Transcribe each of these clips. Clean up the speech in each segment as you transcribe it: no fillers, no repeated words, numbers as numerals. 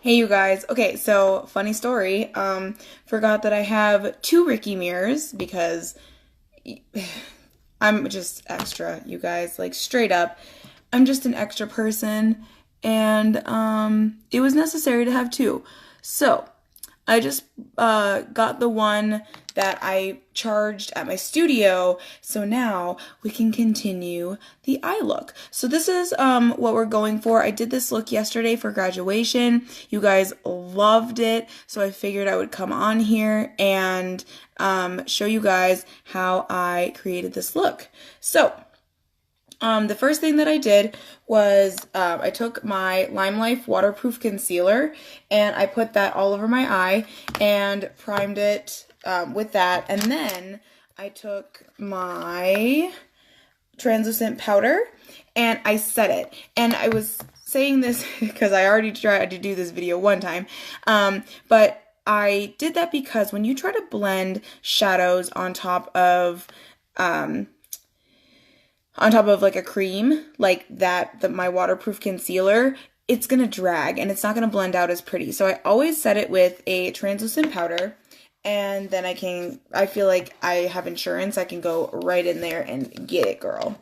Hey you guys. Okay, so funny story. Forgot that I have two Ricky mirrors because I'm just extra, you guys. Like straight up. I'm just an extra person and it was necessary to have two. So, I just got the one that I charged at my studio, so now we can continue the eye look. So this is what we're going for. I did this look yesterday for graduation. You guys loved it, so I figured I would come on here and show you guys how I created this look. So, the first thing that I did was I took my LimeLife waterproof concealer and I put that all over my eye and primed it with that. And then I took my translucent powder and I set it. And I was saying this because I already tried to do this video one time, but I did that because when you try to blend shadows on top of like a cream like that, my waterproof concealer, it's gonna drag and it's not gonna blend out as pretty. So I always set it with a translucent powder, and then I feel like I have insurance. I can go right in there and get it, girl.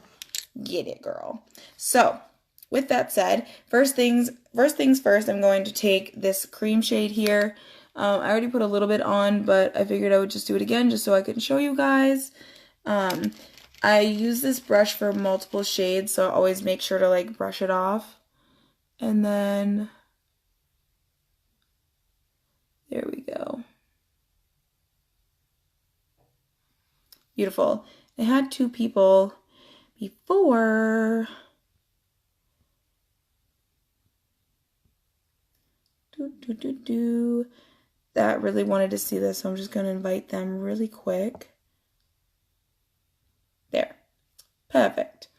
Get it, girl. So with that said, first things first, I'm going to take this cream shade here. I already put a little bit on, but I figured I would just do it again just so I can show you guys. I use this brush for multiple shades, so I always make sure to like brush it off. And then, there we go. Beautiful. I had two people before. That really wanted to see this, so I'm just going to invite them really quick. There. Perfect.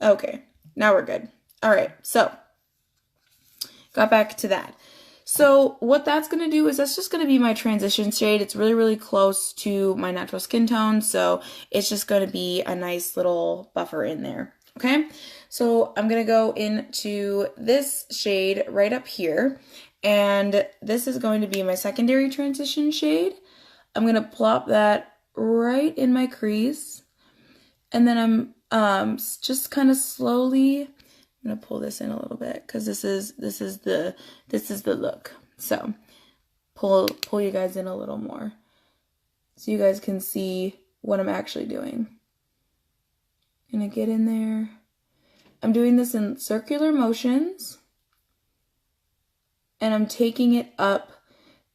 Okay, now we're good. All right, so got back to that. So what that's going to do is that's just going to be my transition shade. It's really, really close to my natural skin tone, so it's just going to be a nice little buffer in there. Okay, so I'm going to go into this shade right up here, and this is going to be my secondary transition shade. I'm going to plop that right in my crease. And then I'm just kind of slowly, I'm gonna pull this in a little bit because this is the look. So pull you guys in a little more so you guys can see what I'm actually doing. Gonna get in there. I'm doing this in circular motions, and I'm taking it up.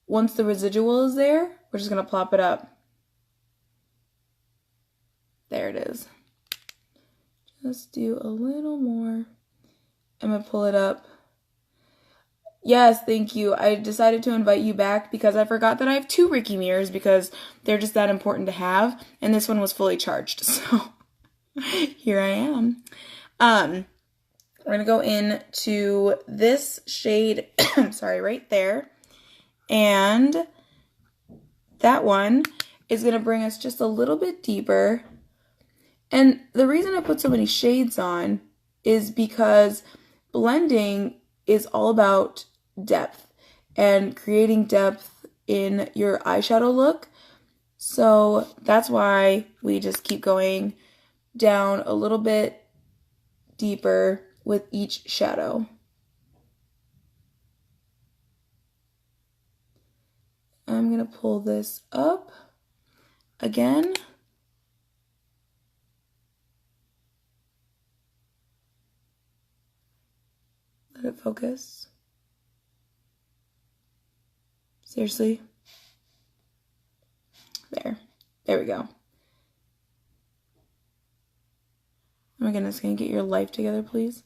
Once the residual is there, we're just gonna plop it up. There it is. Just do a little more. I'm gonna pull it up. Yes, thank you. I decided to invite you back because I forgot that I have two Ricky mirrors because they're just that important to have, and this one was fully charged, so here I am. We're gonna go into this shade, sorry, right there, and that one is gonna bring us just a little bit deeper. And the reason I put so many shades on is because blending is all about depth and creating depth in your eyeshadow look. So that's why we just keep going down a little bit deeper with each shadow. I'm going to pull this up again. Let it focus. Seriously. There we go. Oh my goodness, can you get your life together, please?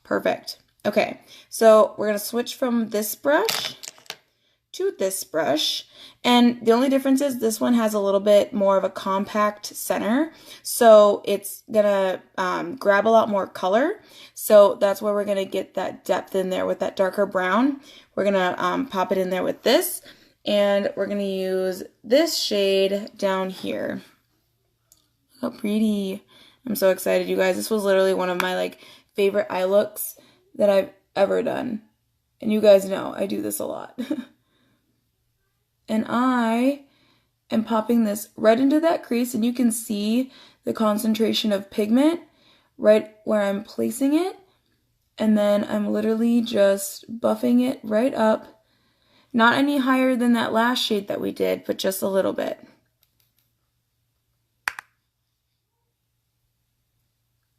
Perfect. Okay, so we're gonna switch from this brush to this brush, and the only difference is this one has a little bit more of a compact center, so it's gonna grab a lot more color. So that's where we're gonna get that depth in there with that darker brown. We're gonna pop it in there with this, and we're gonna use this shade down here. Look how pretty. I'm so excited, you guys. This was literally one of my like favorite eye looks that I've ever done. And you guys know I do this a lot. And I am popping this right into that crease, and you can see the concentration of pigment right where I'm placing it. And then I'm literally just buffing it right up. Not any higher than that last shade that we did, but just a little bit.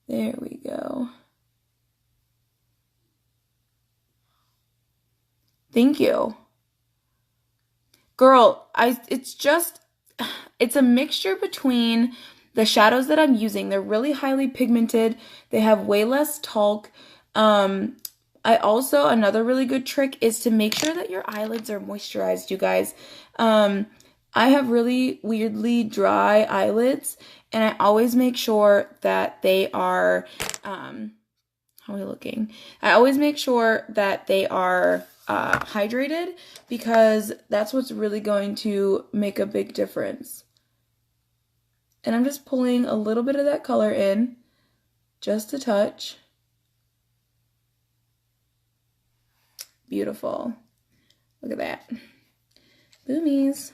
There we go. Thank you. Girl, it's a mixture between the shadows that I'm using. They're really highly pigmented. They have way less talc. Another really good trick is to make sure that your eyelids are moisturized, you guys. I have really weirdly dry eyelids, and I always make sure that they are, how are we looking? I always make sure that they are hydrated, because that's what's really going to make a big difference. And I'm just pulling a little bit of that color in, just a touch. Beautiful. Look at that. Boomies.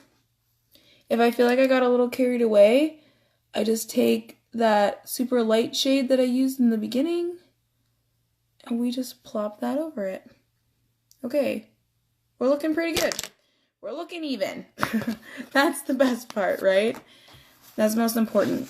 If I feel like I got a little carried away, I just take that super light shade that I used in the beginning, and we just plop that over it. Okay, we're looking pretty good. We're looking even. That's the best part, right? That's most important.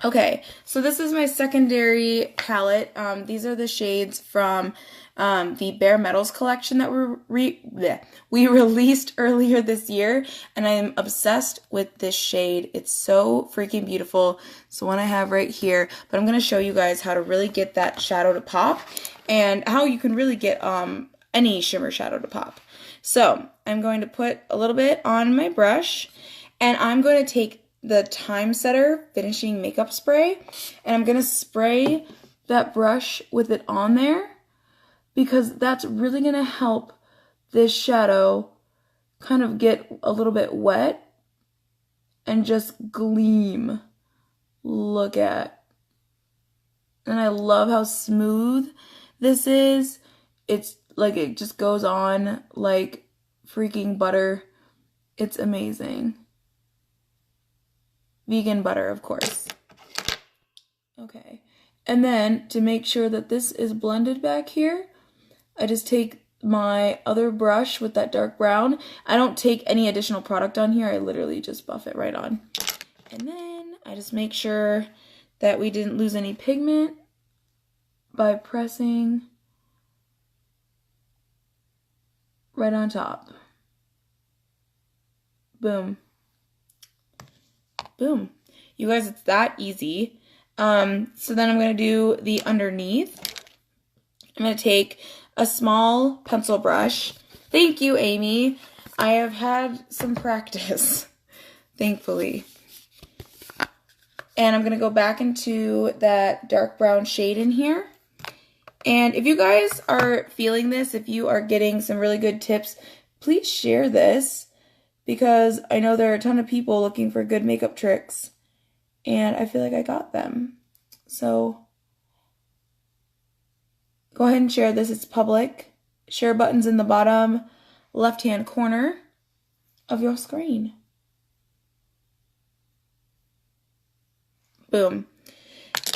Okay, so this is my secondary palette. These are the shades from the Bare Metals collection that we released earlier this year, and I am obsessed with this shade. It's so freaking beautiful. It's the one I have right here, but I'm going to show you guys how to really get that shadow to pop, and how you can really get any shimmer shadow to pop. So I'm going to put a little bit on my brush, and I'm going to take the Time Setter Finishing Makeup Spray, and I'm going to spray that brush with it on there, because that's really going to help this shadow kind of get a little bit wet and just gleam. Look at. And I love how smooth this is. It's like it just goes on like freaking butter. It's amazing. Vegan butter, of course. Okay. And then to make sure that this is blended back here, I just take my other brush with that dark brown. I don't take any additional product on here. I literally just buff it right on. And then I just make sure that we didn't lose any pigment by pressing right on top. Boom. Boom. You guys, it's that easy. So then I'm going to do the underneath. I'm going to take a small pencil brush. Thank you, Amy. I have had some practice, thankfully. And I'm going to go back into that dark brown shade in here. And if you guys are feeling this, if you are getting some really good tips, please share this, because I know there are a ton of people looking for good makeup tricks, and I feel like I got them. So go ahead and share this. It's public. Share button's in the bottom left-hand corner of your screen. Boom.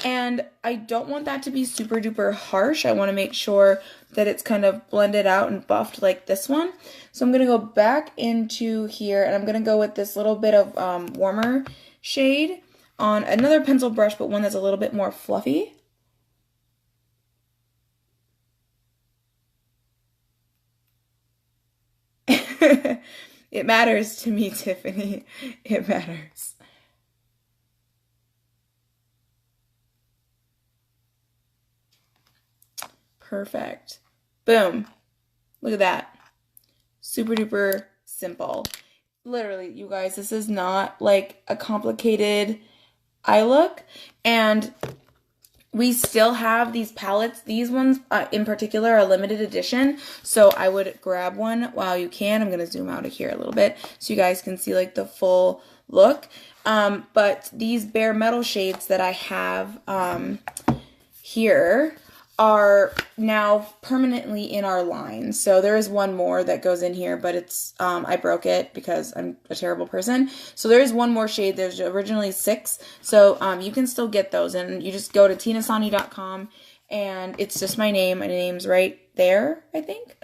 And I don't want that to be super duper harsh. I want to make sure that it's kind of blended out and buffed like this one. So I'm going to go back into here, and I'm going to go with this little bit of warmer shade on another pencil brush, but one that's a little bit more fluffy. It matters to me, Tiffany. It matters. Perfect. Boom. Look at that. Super duper simple. Literally, you guys, this is not like a complicated eye look. And we still have these palettes. These ones in particular are limited edition. So I would grab one while you can. I'm going to zoom out of here a little bit so you guys can see like the full look. But these bare metal shades that I have here are now permanently in our line. So there is one more that goes in here, but it's, I broke it because I'm a terrible person. So there is one more shade. There's originally 6. So you can still get those, and you just go to tinasani.com, and it's just my name. My name's right there, I think.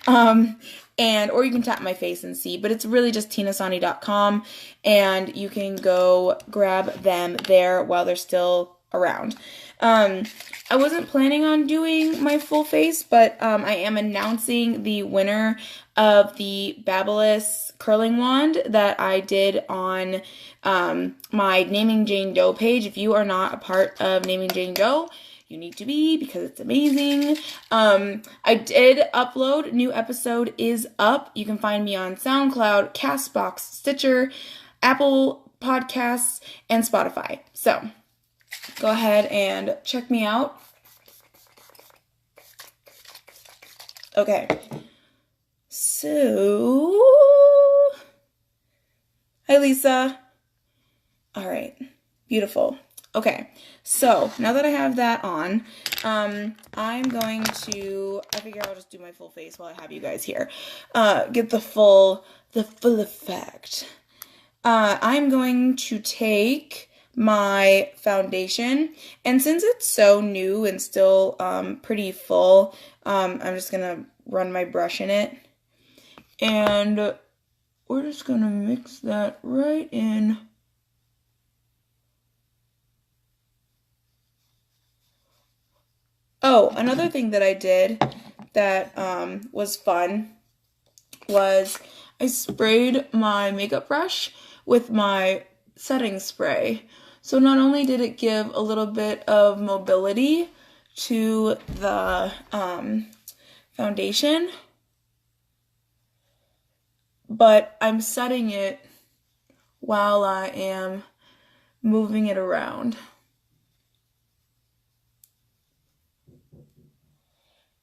Or you can tap my face and see, but it's really just tinasani.com, and you can go grab them there while they're still around. I wasn't planning on doing my full face, but I am announcing the winner of the Babyliss curling wand that I did on my Naming Jane Doe page. If you are not a part of Naming Jane Doe, you need to be, because it's amazing. I did upload. New episode is up. You can find me on SoundCloud, Castbox, Stitcher, Apple Podcasts, and Spotify. So go ahead and check me out. Okay. So, hi Lisa. All right. Beautiful. Okay. So, now that I have that on, I'm going to, I figure I'll just do my full face while I have you guys here. Get the full effect. I'm going to take my foundation, and since it's so new and still pretty full, I'm just gonna run my brush in it, and we're just gonna mix that right in. Oh, another thing that I did that was fun was I sprayed my makeup brush with my setting spray. So not only did it give a little bit of mobility to the foundation, but I'm setting it while I am moving it around.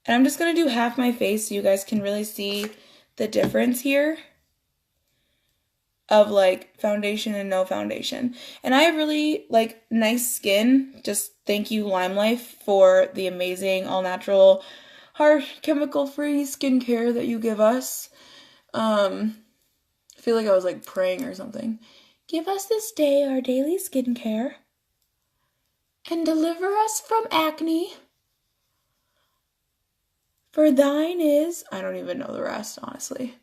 And I'm just going to do half my face so you guys can really see the difference here of like foundation and no foundation. And I have really like nice skin. Just thank you LimeLife for the amazing all natural, harsh chemical free skincare that you give us. I feel like I was like praying or something. Give us this day our daily skincare and deliver us from acne. For thine is, I don't even know the rest, honestly.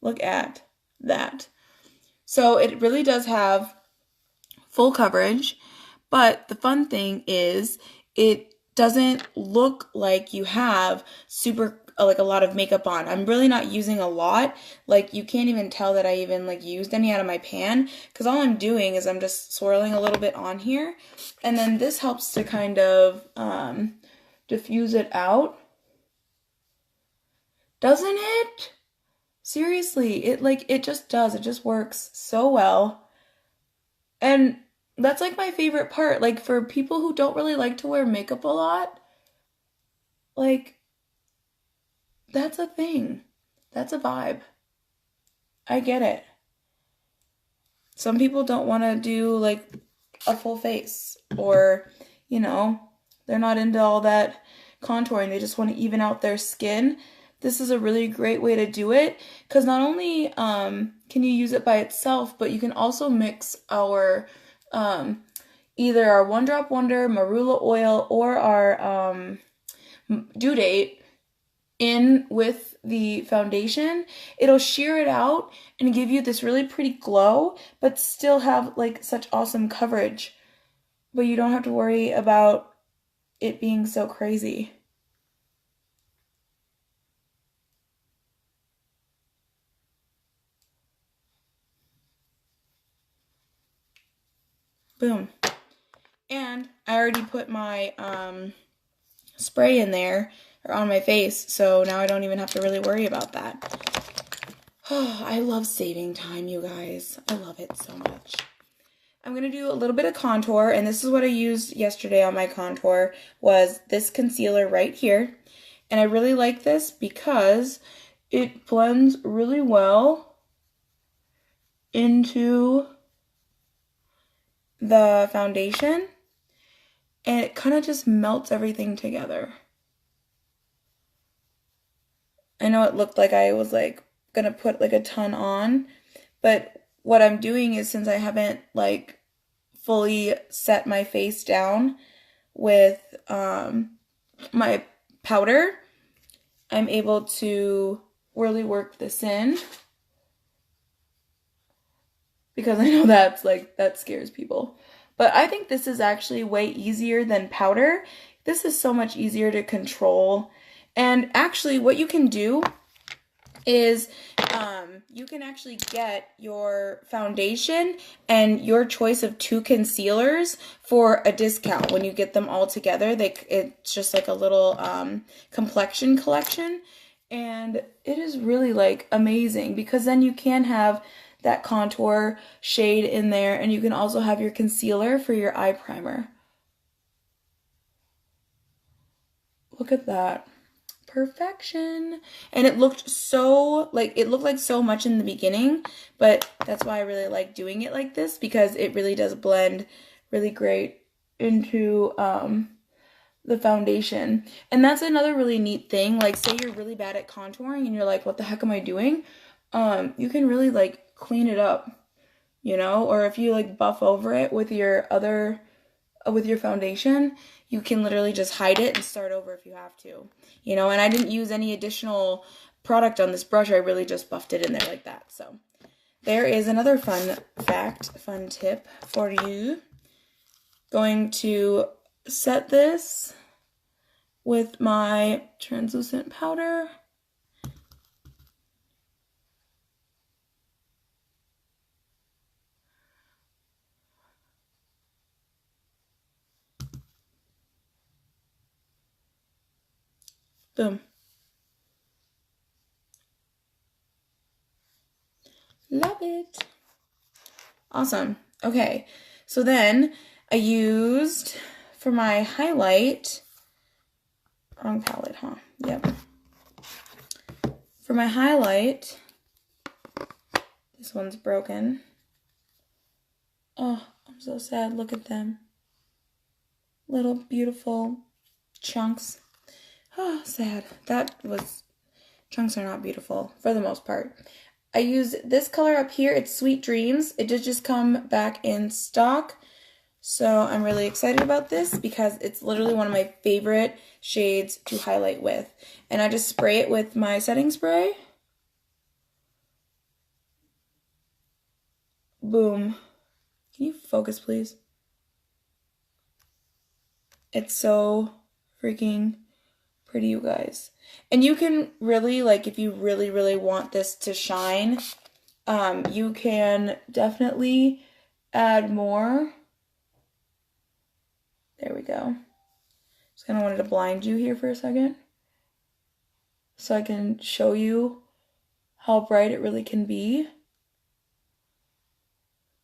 Look at that. So it really does have full coverage, but the fun thing is it doesn't look like you have like a lot of makeup on. I'm really not using a lot. Like you can't even tell that I even like used any out of my pan, because all I'm doing is I'm just swirling a little bit on here, and then this helps to kind of diffuse it out. Doesn't it? Seriously, it just does. It just works so well. And that's like my favorite part. Like for people who don't really like to wear makeup a lot, like that's a thing. That's a vibe. I get it. Some people don't want to do like a full face, or, you know, they're not into all that contouring. They just want to even out their skin. This is a really great way to do it, because not only can you use it by itself, but you can also mix our either our One Drop Wonder Marula oil or our Due Date in with the foundation. It'll sheer it out and give you this really pretty glow, but still have like such awesome coverage. But you don't have to worry about it being so crazy. Boom. And I already put my spray in there, or on my face, so now I don't even have to really worry about that. Oh, I love saving time, you guys. I love it so much. I'm going to do a little bit of contour, and this is what I used yesterday on my contour, was this concealer right here. And I really like this because it blends really well into the foundation, and it kind of just melts everything together. I know it looked like I was like gonna put like a ton on, but what I'm doing is, since I haven't like fully set my face down with my powder, I'm able to really work this in, because I know that's like, that scares people. But I think this is actually way easier than powder. This is so much easier to control. And actually what you can do is you can actually get your foundation and your choice of 2 concealers for a discount when you get them all together. It's just like a little complexion collection, and it is really like amazing, because then you can have that contour shade in there, and you can also have your concealer for your eye primer. Look at that. Perfection. And it looked so, like, it looked like so much in the beginning, but that's why I really like doing it like this, because it really does blend really great into the foundation. And that's another really neat thing. Like, say you're really bad at contouring and you're like, what the heck am I doing? You can really like clean it up, you know, or if you like buff over it with your foundation, you can literally just hide it and start over if you have to, you know. And I didn't use any additional product on this brush. I really just buffed it in there like that. So there is another fun tip for you. Going to set this with my translucent powder. Boom. Love it. Awesome. Okay, so then I used for my highlight, wrong palette, huh? Yep. For my highlight, this one's broken. Oh, I'm so sad. Look at them. Little beautiful chunks. Oh, sad. Chunks are not beautiful for the most part. I use this color up here. It's Sweet Dreams. It did just come back in stock. So I'm really excited about this, because it's literally one of my favorite shades to highlight with. And I just spray it with my setting spray. Boom. Can you focus, please? It's so freaking pretty, you guys. And you can really, like, if you really, really want this to shine, you can definitely add more. There we go. Just kind of wanted to blind you here for a second, so I can show you how bright it really can be.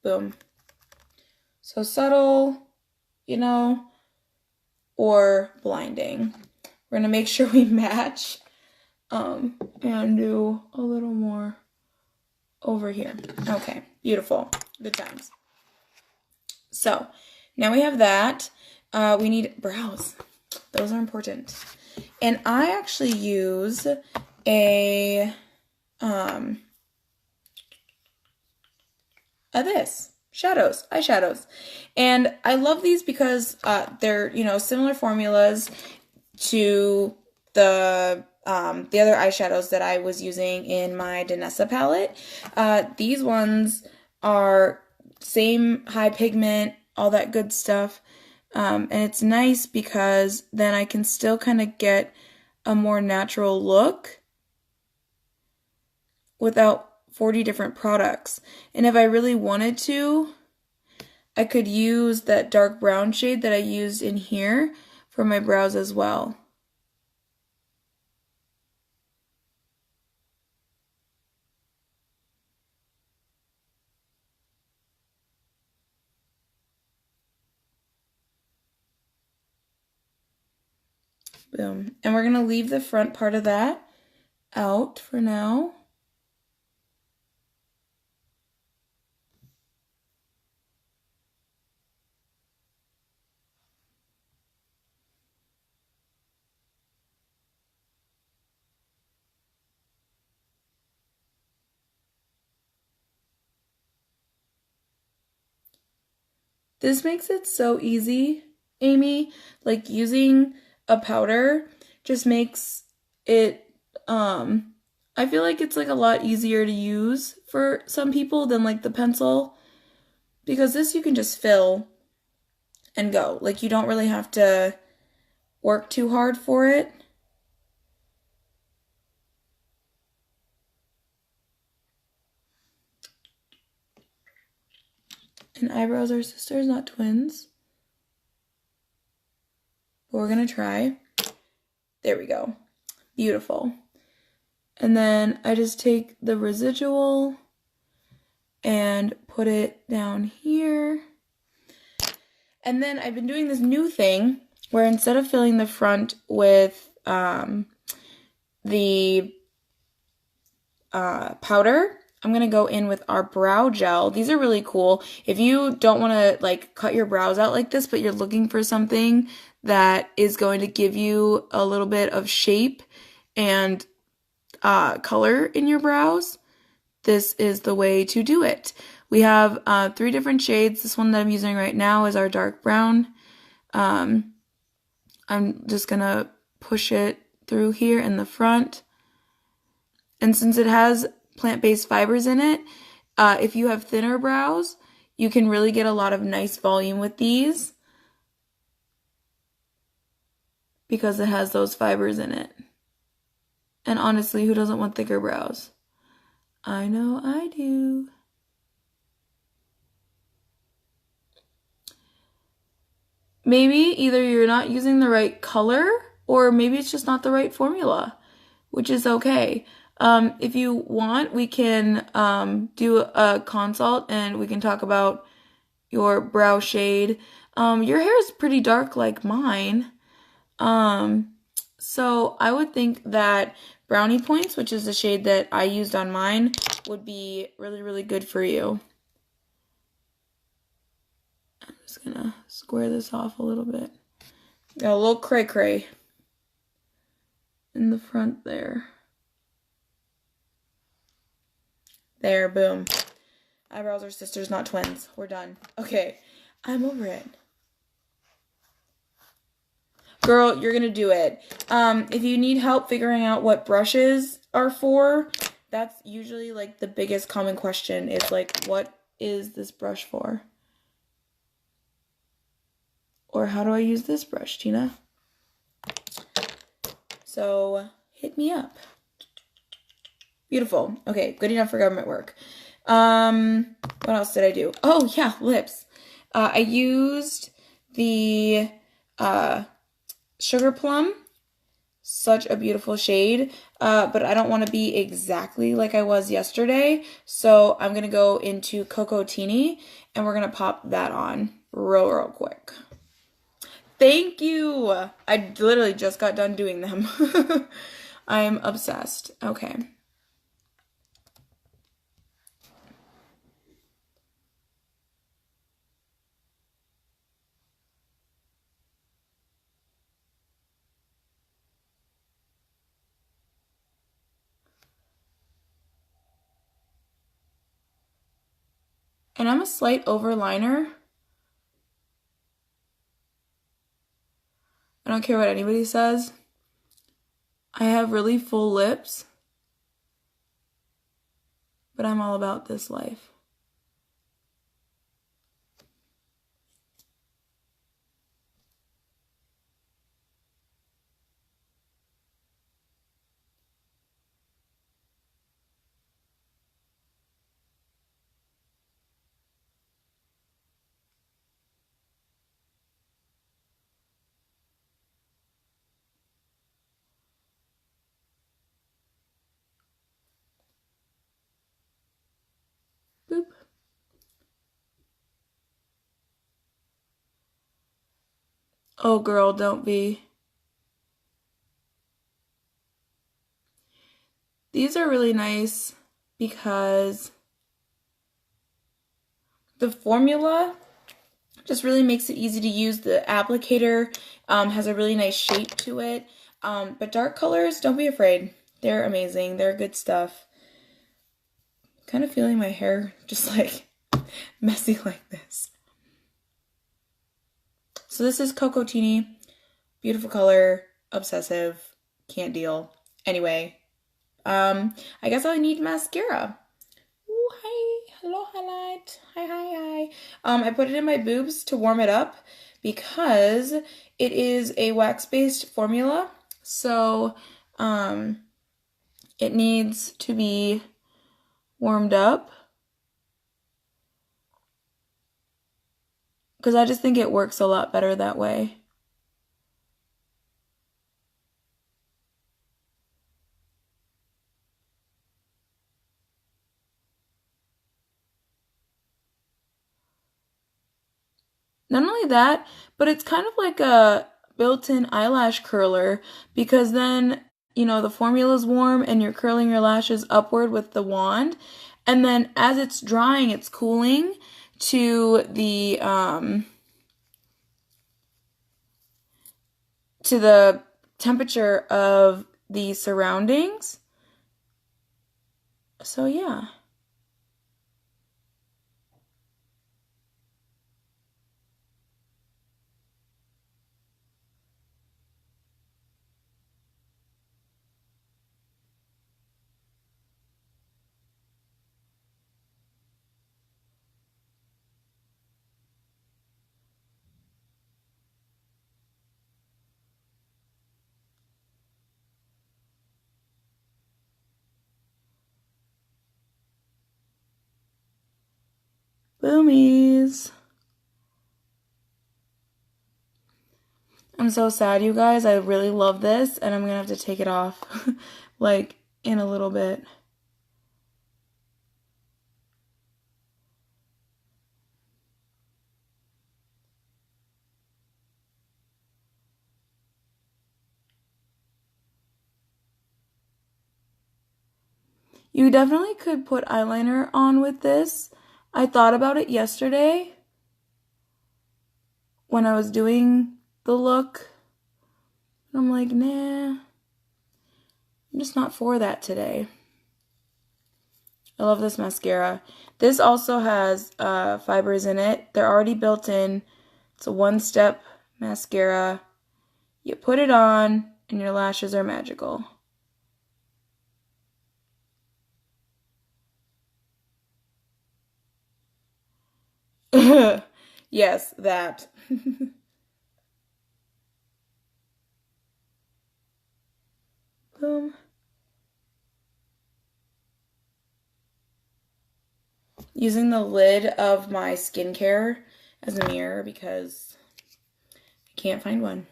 Boom. So subtle, you know, or blinding. We're gonna make sure we match, and do a little more over here. Okay, beautiful. Good times. So now we have that. We need brows. Those are important. And I actually use a eyeshadows. And I love these because they're, you know, similar formulas to the other eyeshadows that I was using in my Danessa palette. These ones are same high pigment, all that good stuff. And it's nice because then I can still kind of get a more natural look without 40 different products. And if I really wanted to, I could use that dark brown shade that I used in here for my brows as well. Boom. And we're going to leave the front part of that out for now. This makes it so easy, Amy. Like using a powder just makes it, I feel like it's like a lot easier to use for some people than like the pencil, because this you can just fill and go. Like you don't really have to work too hard for it. And eyebrows are sisters, not twins. But we're gonna try. There we go. Beautiful. And then I just take the residual and put it down here. And then I've been doing this new thing where instead of filling the front with the powder, I'm going to go in with our brow gel. These are really cool. If you don't want to like cut your brows out like this, but you're looking for something that is going to give you a little bit of shape and color in your brows, this is the way to do it. We have 3 different shades. This one that I'm using right now is our dark brown. I'm just going to push it through here in the front. And since it has plant-based fibers in it, if you have thinner brows, you can really get a lot of nice volume with these because it has those fibers in it. And honestly, who doesn't want thicker brows? I know I do. Maybe either you're not using the right color or maybe it's just not the right formula, which is okay. If you want, we can do a consult and we can talk about your brow shade. Your hair is pretty dark like mine. So I would think that Brownie Points, which is the shade that I used on mine, would be really, really good for you. I'm just gonna square this off a little bit. Got a little cray-cray in the front there. There, boom. Eyebrows are sisters, not twins. We're done. Okay, I'm over it. Girl, you're gonna do it. If you need help figuring out what brushes are for, that's usually like the biggest common question. It's like, what is this brush for? Or how do I use this brush, Tina? So hit me up. Beautiful. Okay, good enough for government work. What else did I do? Oh yeah, lips. I used the Sugar Plum. Such a beautiful shade, but I don't want to be exactly like I was yesterday, so I'm going to go into Cocoa Teeny, and we're going to pop that on real quick. Thank you! I literally just got done doing them. I'm obsessed. Okay. And I'm a slight overliner. I don't care what anybody says. I have really full lips, but I'm all about this life. Boop. Oh, girl, don't be. These are really nice because the formula just really makes it easy to use. The applicator has a really nice shape to it. But dark colors, don't be afraid. They're amazing. They're good stuff. Kind of feeling my hair just like messy like this. So this is Cocotini. Beautiful color. Obsessive. Can't deal. Anyway, I guess I need mascara. Ooh, hi. Hello, highlight. Hi, hi, hi. I put it in my boobs to warm it up because it is a wax-based formula. So, it needs to be warmed up. Because I just think it works a lot better that way. Not only that, but it's kind of like a built-in eyelash curler because then, you know, the formula's warm and you're curling your lashes upward with the wand. And then as it's drying, it's cooling to the temperature of the surroundings. So yeah. Boomies. I'm so sad, you guys. I really love this, and I'm gonna have to take it off, like, in a little bit. You definitely could put eyeliner on with this. I thought about it yesterday when I was doing the look. I'm like, nah, I'm just not for that today. I love this mascara. This also has fibers in it. They're already built in. It's a one-step mascara. You put it on and your lashes are magical. Yes, that. Boom. Using the lid of my skincare as a mirror because I can't find one.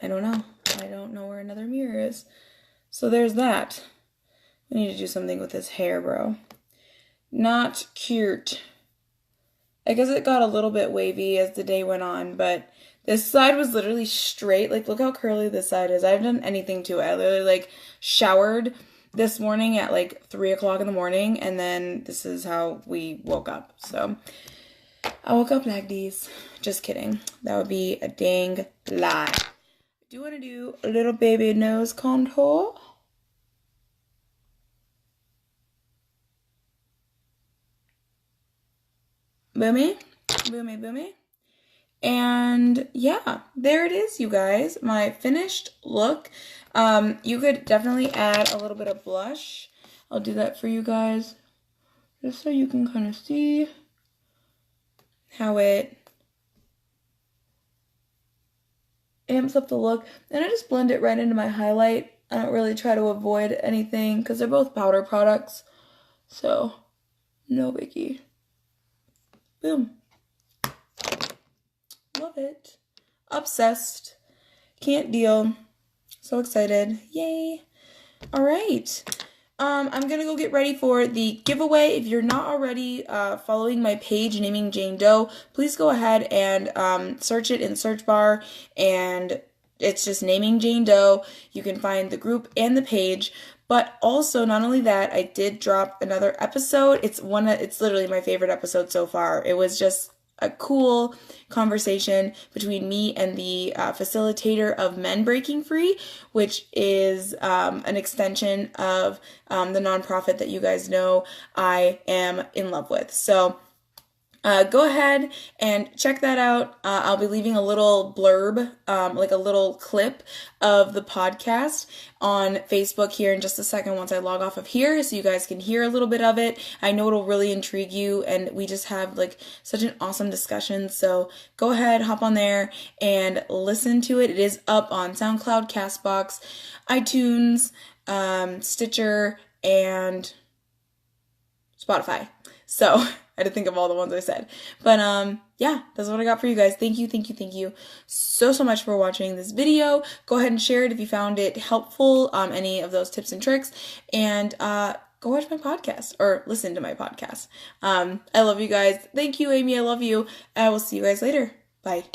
I don't know. I don't know where another mirror is. So there's that. I need to do something with this hair, bro. Not cute. I guess it got a little bit wavy as the day went on, but this side was literally straight. Like, look how curly this side is. I haven't done anything to it. I literally, like, showered this morning at, like, 3 o'clock in the morning, and then this is how we woke up. So, I woke up like these. Just kidding. That would be a dang lie. I do want to do a little baby nose contour. Boomy. Boomy, boomy. And yeah, there it is, you guys. My finished look. You could definitely add a little bit of blush. I'll do that for you guys. Just so you can kind of see how it amps up the look. And I just blend it right into my highlight. I don't really try to avoid anything because they're both powder products. So, no biggie. Boom. Love it. Obsessed. Can't deal. So excited. Yay. All right. I'm going to go get ready for the giveaway. If you're not already following my page, Naming Jane Doe, please go ahead and search it in search bar, and it's just Naming Jane Doe. You can find the group and the page. But also, not only that, I did drop another episode. It's literally my favorite episode so far. It was just a cool conversation between me and the facilitator of Men Breaking Free, which is an extension of the nonprofit that you guys know I am in love with. So go ahead and check that out. I'll be leaving a little blurb, like a little clip of the podcast on Facebook here in just a second once I log off of here, so you guys can hear a little bit of it. I know it'll really intrigue you, and we just have like such an awesome discussion. So go ahead, hop on there and listen to it. It is up on SoundCloud, Castbox, iTunes, Stitcher, and Spotify. So I had to think of all the ones I said. But yeah, that's what I got for you guys. Thank you so much for watching this video. Go ahead and share it if you found it helpful, any of those tips and tricks. And go watch my podcast or listen to my podcast. I love you guys. Thank you, Amy. I love you. I will see you guys later. Bye.